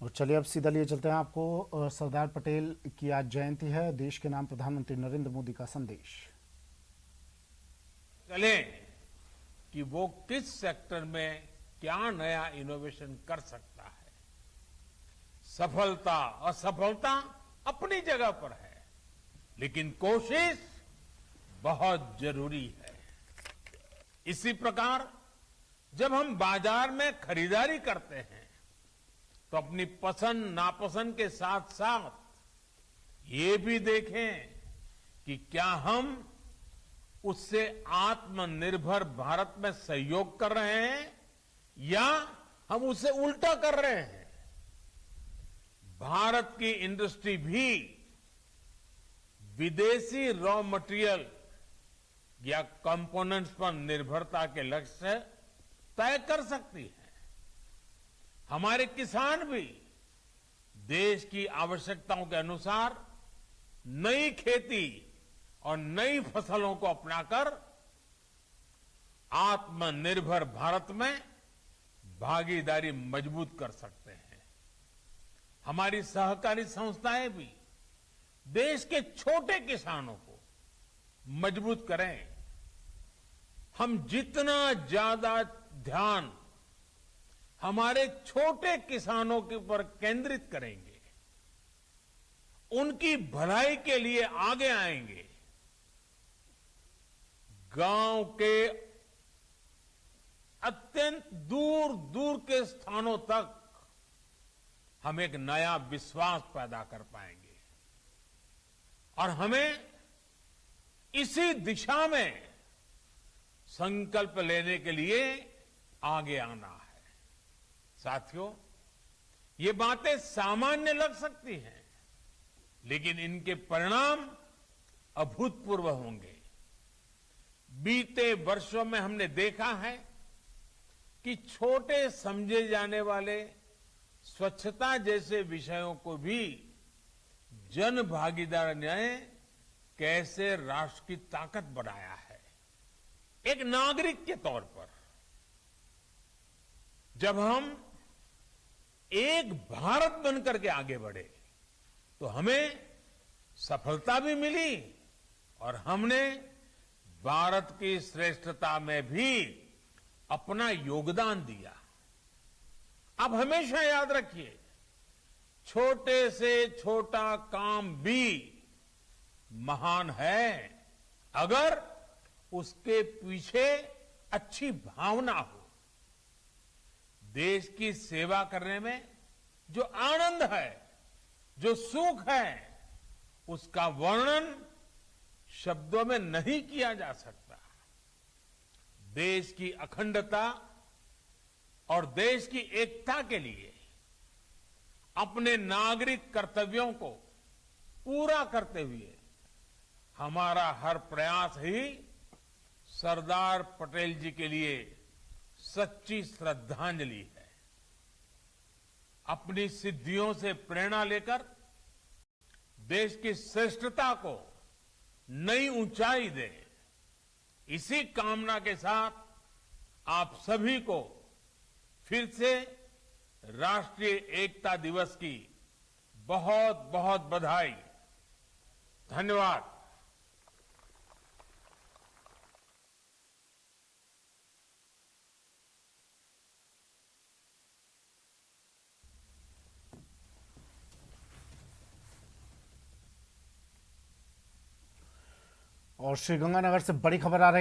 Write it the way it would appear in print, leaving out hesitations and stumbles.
और चलिए अब सीधा लिए चलते हैं आपको सरदार पटेल की आज जयंती है। देश के नाम प्रधानमंत्री नरेंद्र मोदी का संदेश। चले कि वो किस सेक्टर में क्या नया इनोवेशन कर सकता है। सफलता असफलता अपनी जगह पर है, लेकिन कोशिश बहुत जरूरी है। इसी प्रकार जब हम बाजार में खरीदारी करते हैं तो अपनी पसंद नापसंद के साथ साथ ये भी देखें कि क्या हम उससे आत्मनिर्भर भारत में सहयोग कर रहे हैं या हम उससे उल्टा कर रहे हैं। भारत की इंडस्ट्री भी विदेशी रॉ मटेरियल या कंपोनेंट्स पर निर्भरता के लक्ष्य तय कर सकती है। हमारे किसान भी देश की आवश्यकताओं के अनुसार नई खेती और नई फसलों को अपनाकर आत्मनिर्भर भारत में भागीदारी मजबूत कर सकते हैं। हमारी सहकारी संस्थाएं भी देश के छोटे किसानों को मजबूत करें। हम जितना ज्यादा ध्यान हमारे छोटे किसानों के ऊपर केंद्रित करेंगे, उनकी भलाई के लिए आगे आएंगे, गांव के अत्यंत दूर दूर के स्थानों तक हम एक नया विश्वास पैदा कर पाएंगे। और हमें इसी दिशा में संकल्प लेने के लिए आगे आना है। साथियों, ये बातें सामान्य लग सकती हैं, लेकिन इनके परिणाम अभूतपूर्व होंगे। बीते वर्षों में हमने देखा है कि छोटे समझे जाने वाले स्वच्छता जैसे विषयों को भी जन भागीदारी ने कैसे राष्ट्र की ताकत बनाया है। एक नागरिक के तौर पर जब हम एक भारत बनकर के आगे बढ़े तो हमें सफलता भी मिली और हमने भारत की श्रेष्ठता में भी अपना योगदान दिया। अब हमेशा याद रखिए, छोटे से छोटा काम भी महान है अगर उसके पीछे अच्छी भावना हो। देश की सेवा करने में जो आनंद है, जो सुख है, उसका वर्णन शब्दों में नहीं किया जा सकता। देश की अखंडता और देश की एकता के लिए अपने नागरिक कर्तव्यों को पूरा करते हुए हमारा हर प्रयास ही सरदार पटेल जी के लिए सच्ची श्रद्धांजलि है। अपनी सिद्धियों से प्रेरणा लेकर देश की श्रेष्ठता को नई ऊंचाई दे, इसी कामना के साथ आप सभी को फिर से राष्ट्रीय एकता दिवस की बहुत बहुत बधाई। धन्यवाद। और श्रीगंगानगर से बड़ी खबर आ रही